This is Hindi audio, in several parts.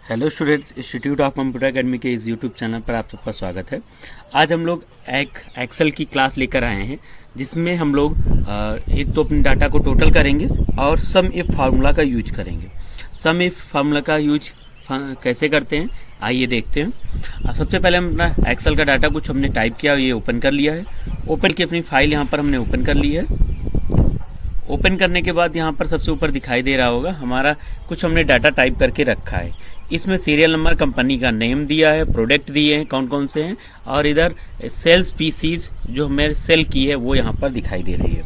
Hello students, institute of computer academy के इस यूट्यूब चैनल पर आप सबका स्वागत है। आज हम लोग एक एक्सेल की क्लास लेकर आए हैं जिसमें हम लोग एक तो अपने डाटा को टोटल करेंगे और सम इफ फार्मूला का यूज करेंगे। सम इफ फार्मूला का यूज कैसे करते हैं आइए देखते हैं। सबसे पहले हम अपना एक्सेल का डाटा कुछ हमने टाइप किया, ये ओपन कर लिया है। ओपन की अपनी फाइल यहाँ पर हमने ओपन कर ली है। ओपन करने के बाद यहाँ पर सबसे ऊपर दिखाई दे रहा होगा हमारा कुछ हमने डाटा टाइप करके रखा है। इसमें सीरियल नंबर, कंपनी का नेम दिया है, प्रोडक्ट दिए हैं कौन कौन से हैं, और इधर सेल्स पीसीज जो हमें सेल की है वो यहाँ पर दिखाई दे रही है।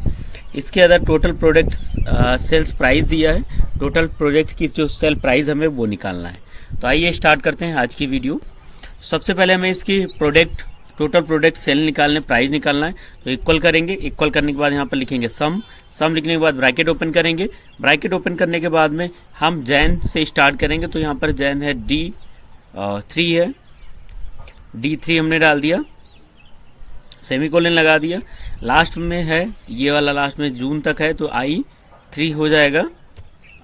इसके अंदर टोटल प्रोडक्ट सेल्स प्राइस दिया है, टोटल प्रोडक्ट की जो सेल प्राइस हमें वो निकालना है। तो आइए स्टार्ट करते हैं आज की वीडियो। सबसे पहले हमें इसकी टोटल प्रोडक्ट सेल निकालने, प्राइस निकालना है। तो इक्वल करेंगे, इक्वल करने के बाद यहाँ पर लिखेंगे सम लिखने के बाद ब्रैकेट ओपन करेंगे। ब्रैकेट ओपन करने के बाद में हम जैन से स्टार्ट करेंगे। तो यहाँ पर जैन है D3 है, D3 हमने डाल दिया, सेमीकोलन लगा दिया। लास्ट में है ये वाला, लास्ट में जून तक है तो I3 हो जाएगा।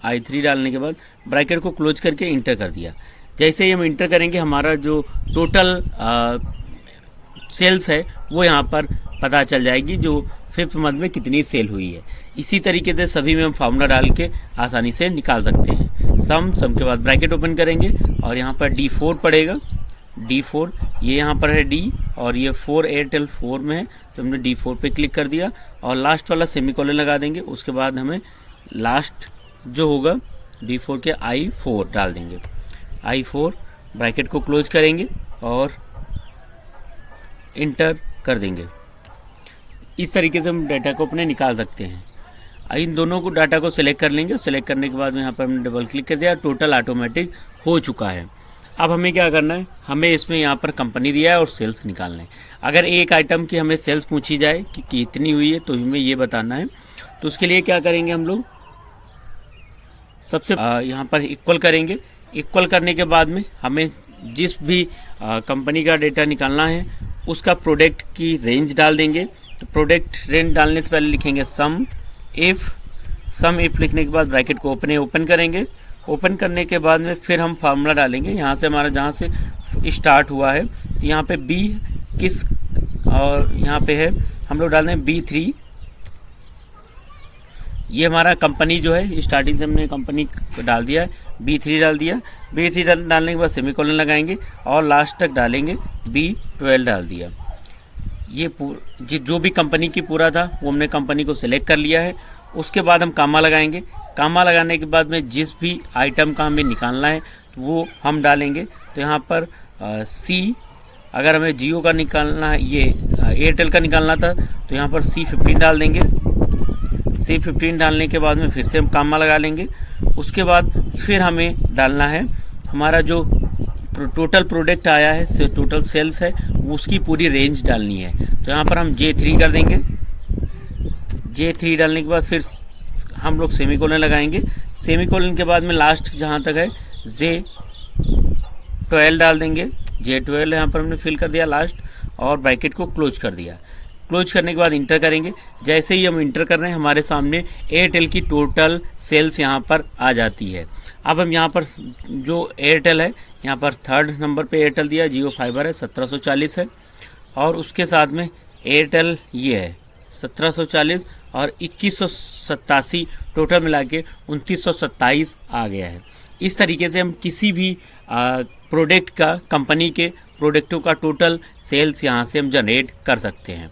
I3 डालने के बाद ब्रैकेट को क्लोज करके इंटर कर दिया। जैसे ही हम इंटर करेंगे हमारा जो टोटल सेल्स है वो यहाँ पर पता चल जाएगी, जो 5th मंथ में कितनी सेल हुई है। इसी तरीके से सभी में हम फार्मूला डाल के आसानी से निकाल सकते हैं। सम के बाद ब्रैकेट ओपन करेंगे और यहाँ पर D4 पड़ेगा। D4 ये यहाँ पर है D और ये 4 एयरटेल 4 में है तो हमने D4 पे क्लिक कर दिया और लास्ट वाला सेमीकोलन लगा देंगे। उसके बाद हमें लास्ट जो होगा D4 के I4 डाल देंगे। I4 ब्रैकेट को क्लोज करेंगे और इंटर कर देंगे। इस तरीके से हम डाटा को अपने निकाल सकते हैं। इन दोनों को डाटा को सिलेक्ट कर लेंगे। सिलेक्ट करने के बाद में यहाँ पर हमने डबल क्लिक कर दिया, टोटल ऑटोमेटिक हो चुका है। अब हमें क्या करना है, हमें इसमें यहाँ पर कंपनी दिया है और सेल्स निकालना है। अगर एक आइटम की हमें सेल्स पूछी जाए कि कितनी हुई है तो हमें ये बताना है। तो उसके लिए क्या करेंगे हम लोग, सबसे यहाँ पर इक्वल करेंगे। इक्वल करने के बाद में हमें जिस भी कंपनी का डेटा निकालना है उसका प्रोडक्ट की रेंज डाल देंगे। तो प्रोडक्ट रेंज डालने से पहले लिखेंगे सम इफ लिखने के बाद ब्रैकेट को ओपन करेंगे। ओपन करने के बाद में फिर हम फार्मूला डालेंगे। यहाँ से हमारा जहाँ से स्टार्ट हुआ है यहाँ पे बी किस, और यहाँ पे है हम लोग डाल दें B3। ये हमारा कंपनी जो है स्टार्टिंग से हमने कंपनी डाल दिया है, B3 डाल दिया। B3 डालने के बाद सेमीकोलन लगाएंगे और लास्ट तक डालेंगे B12 डाल दिया। ये जो भी कंपनी की पूरा था वो हमने कंपनी को सिलेक्ट कर लिया है। उसके बाद हम कामा लगाएंगे। कामा लगाने के बाद में जिस भी आइटम का हमें निकालना है वो हम डालेंगे। तो यहाँ पर C, अगर हमें जियो का निकालना है, ये एयरटेल का निकालना था तो यहाँ पर C15 डाल देंगे। C15 डालने के बाद में फिर से हम कामा लगा लेंगे। उसके बाद फिर हमें डालना है हमारा जो टोटल प्रोडक्ट आया है, टोटल सेल्स है, उसकी पूरी रेंज डालनी है। तो यहाँ पर हम J3 कर देंगे। J3 डालने के बाद फिर हम लोग सेमीकोलन लगाएंगे। सेमीकोलन के बाद में लास्ट जहाँ तक है J12 डाल देंगे। J12 यहाँ पर हमने फिल कर दिया लास्ट और ब्रैकेट को क्लोज कर दिया। क्लोज करने के बाद इंटर करेंगे। जैसे ही हम इंटर कर रहे हैं हमारे सामने एयरटेल की टोटल सेल्स यहाँ पर आ जाती है। अब हम यहाँ पर जो एयरटेल है यहाँ पर 3rd नंबर पे एयरटेल दिया, जियो फाइबर है 1740 है, और उसके साथ में एयरटेल ये है 1740 और 2187, टोटल मिला के 2927 आ गया है। इस तरीके से हम किसी भी प्रोडक्ट का, कंपनी के प्रोडक्टों का टोटल सेल्स यहाँ से हम जनरेट कर सकते हैं।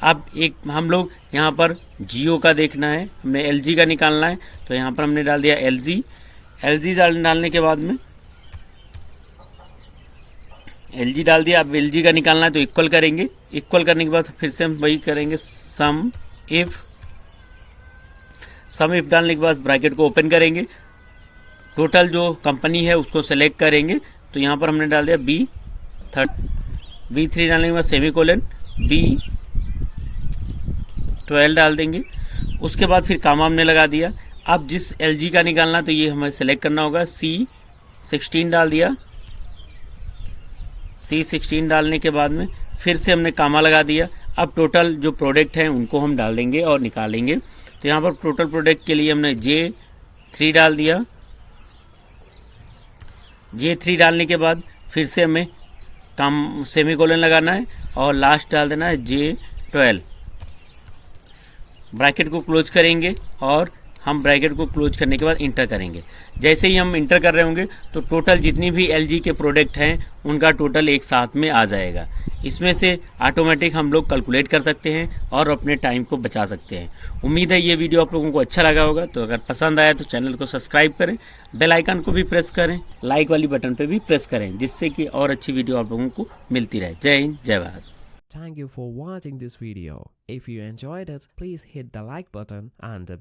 अब एक हम लोग यहाँ पर जियो का देखना है, हमें LG का निकालना है। तो यहाँ पर हमने डाल दिया LG डालने के बाद में LG डाल दिया। अब LG का निकालना है तो इक्वल करेंगे। इक्वल करने के बाद फिर से हम वही करेंगे सम इफ डालने के बाद ब्रैकेट को ओपन करेंगे। टोटल जो कंपनी है उसको सेलेक्ट करेंगे। तो यहाँ पर हमने डाल दिया B3 डालने के बाद सेमीकोलन B12 डाल देंगे। उसके बाद फिर कामा हमने लगा दिया। अब जिस LG का निकालना तो ये हमें सेलेक्ट करना होगा, C16 डाल दिया। C16 डालने के बाद में फिर से हमने कामा लगा दिया। अब टोटल जो प्रोडक्ट हैं उनको हम डाल देंगे और निकालेंगे। तो यहाँ पर टोटल प्रोडक्ट के लिए हमने J3 डाल दिया। J3 डालने के बाद फिर से हमें कम सेमीकोलन लगाना है और लास्ट डाल देना है J12। ब्रैकेट को क्लोज करेंगे और हम ब्रैकेट को क्लोज करने के बाद इंटर करेंगे। जैसे ही हम इंटर कर रहे होंगे तो टोटल जितनी भी LG के प्रोडक्ट हैं उनका टोटल एक साथ में आ जाएगा। इसमें से ऑटोमेटिक हम लोग कैलकुलेट कर सकते हैं और अपने टाइम को बचा सकते हैं। उम्मीद है ये वीडियो आप लोगों को अच्छा लगा होगा। तो अगर पसंद आया तो चैनल को सब्सक्राइब करें, बेल आइकन को भी प्रेस करें, लाइक वाली बटन पर भी प्रेस करें, जिससे कि और अच्छी वीडियो आप लोगों को मिलती रहे। जय हिंद, जय Bharat. Thank you for watching this video. If you enjoyed it, please hit the like button and the